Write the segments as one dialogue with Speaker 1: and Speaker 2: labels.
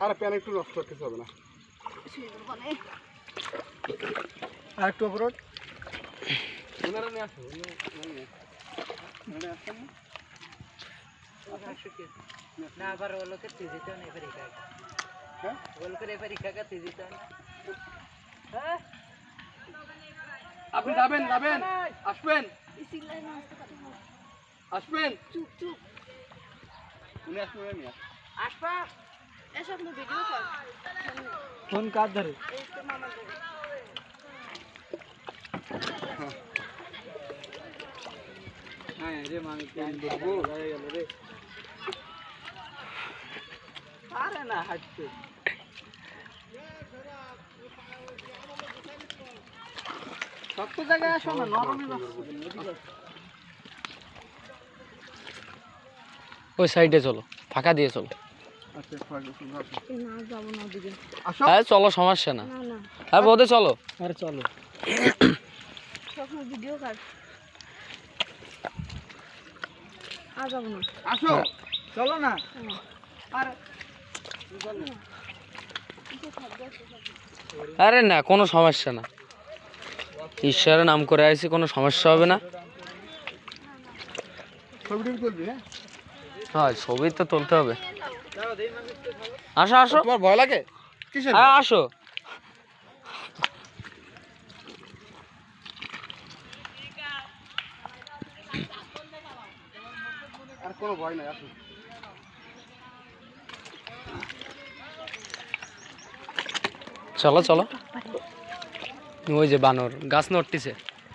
Speaker 1: আরে প্যান একটু নষ্ট কিছু হবে না। আর একটু অপরাধ
Speaker 2: না আবার ওলোকে তেজিতে না এবারে খায় হ্যাঁ ওলোকে এবারে খায় তেজিতে না হ্যাঁ
Speaker 1: আপনি যাবেন আসবেন আসবেন
Speaker 3: চুপ চুপ
Speaker 1: উনি আসবেন না
Speaker 3: আসবা এসব না ভিডিও কর
Speaker 2: ফোন কার ধরে
Speaker 3: এই তো মামা ধরে
Speaker 2: হ্যাঁ রে মামি প্ল্যান করবো হয়ে গেল রে আরে না হাঁটতে শক্ত জায়গায় আসো না নরমে
Speaker 4: ওই সাইডে চলো, ফাঁকা দিয়ে চলো।
Speaker 3: না যাবো না ওদিকে
Speaker 4: হ্যাঁ চলো, সমস্যা না।
Speaker 3: না না
Speaker 4: হ্যাঁ বৌদি চলো।
Speaker 2: আরে চলো
Speaker 3: সব ভিডিও কর আর যাবো না
Speaker 1: আসো
Speaker 2: চলো না
Speaker 3: আর
Speaker 4: আরে না, কোনো সমস্যা না, ঈশ্বরের নাম করে আইছি, কোনো সমস্যা হবে না।
Speaker 1: ছবিটা তুলবি হ্যাঁ
Speaker 4: হ্যাঁ ছবি তো তুলতে হবে। আসো আসো,
Speaker 1: তোমার ভয় লাগে কিসের
Speaker 4: হ্যাঁ আসো।
Speaker 1: আর কোনো ভয় নাই আসো
Speaker 4: চলো চলো। ওই যে বানর গাছ নড়তিছে,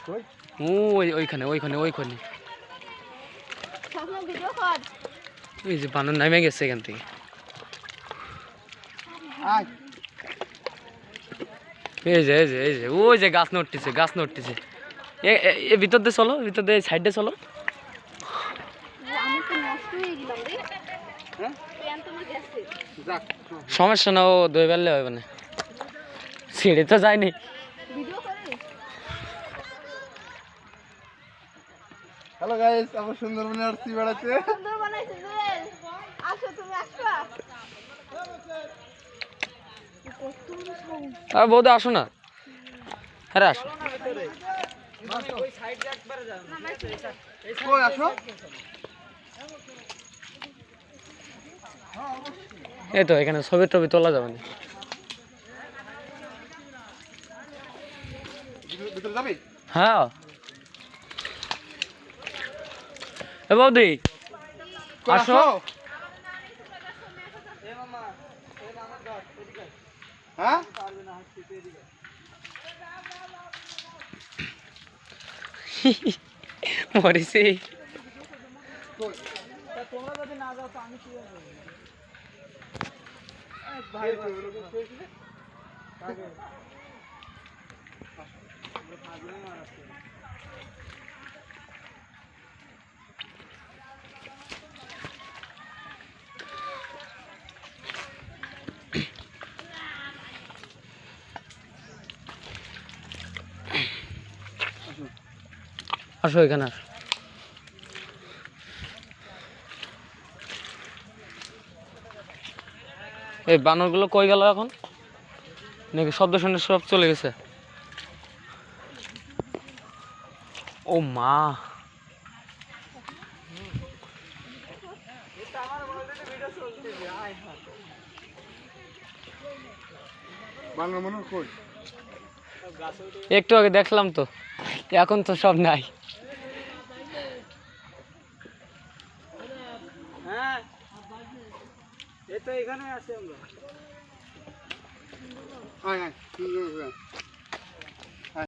Speaker 1: কই
Speaker 4: ওইখানে ওইখানে ওইখানে
Speaker 3: সব ভিডিও কর
Speaker 4: এই যে বানর নামে গেছে এখান থেকে।
Speaker 1: আয়
Speaker 4: এই যে এই যে এই যে ওই যে গাছ নড়তিছে, গাছ নড়তিছে। এ ভিতর দিয়ে চলো, ভিতর দিয়ে সাইডে চলো।
Speaker 3: আমি তো নষ্ট হয়ে গেলাম রে
Speaker 1: হ্যাঁ
Speaker 3: প্যান তো আমার গেছে
Speaker 1: যাক
Speaker 4: সমস্যা না, ও দই বেললে হবে না, ছিঁড়ে তো যায়নি।
Speaker 3: ভিডিও করে
Speaker 1: হ্যালো গাইস, আমরা সুন্দরবনে আসছি বেড়াতে।
Speaker 3: সুন্দর বানাইছে জুয়েল আসো তুমি আসবা
Speaker 4: আর বৌদি আসো না, আরে আসো।
Speaker 2: ওই সাইড একবারে যাও
Speaker 1: কই আসো
Speaker 4: এই তো এখানে ছবি টবি তোলা যাবে না।
Speaker 1: ভিতরে যাবি
Speaker 4: হ্যাঁ এ বৌদি
Speaker 1: কই
Speaker 4: আসো।
Speaker 2: এ মামা এ মামা ধর এদিকে
Speaker 1: হ্যাঁ
Speaker 2: পারবে না হাঁটতে এদিকে
Speaker 4: মরিছি।
Speaker 2: তা তোমরা যদি না যাও তো আমি কি করব ভাই আগে
Speaker 4: আসো এখানে আসো। এই বানরগুলো কই গেল এখন? নাকি শব্দ শুনে সব চলে গেছে? ও মা,
Speaker 1: বাংলা মনে কই
Speaker 4: একটু আগে দেখলাম তো, এখন তো সব নাই।
Speaker 2: হ্যাঁ এই তো এখানে আছে আমরা
Speaker 1: আয় আয়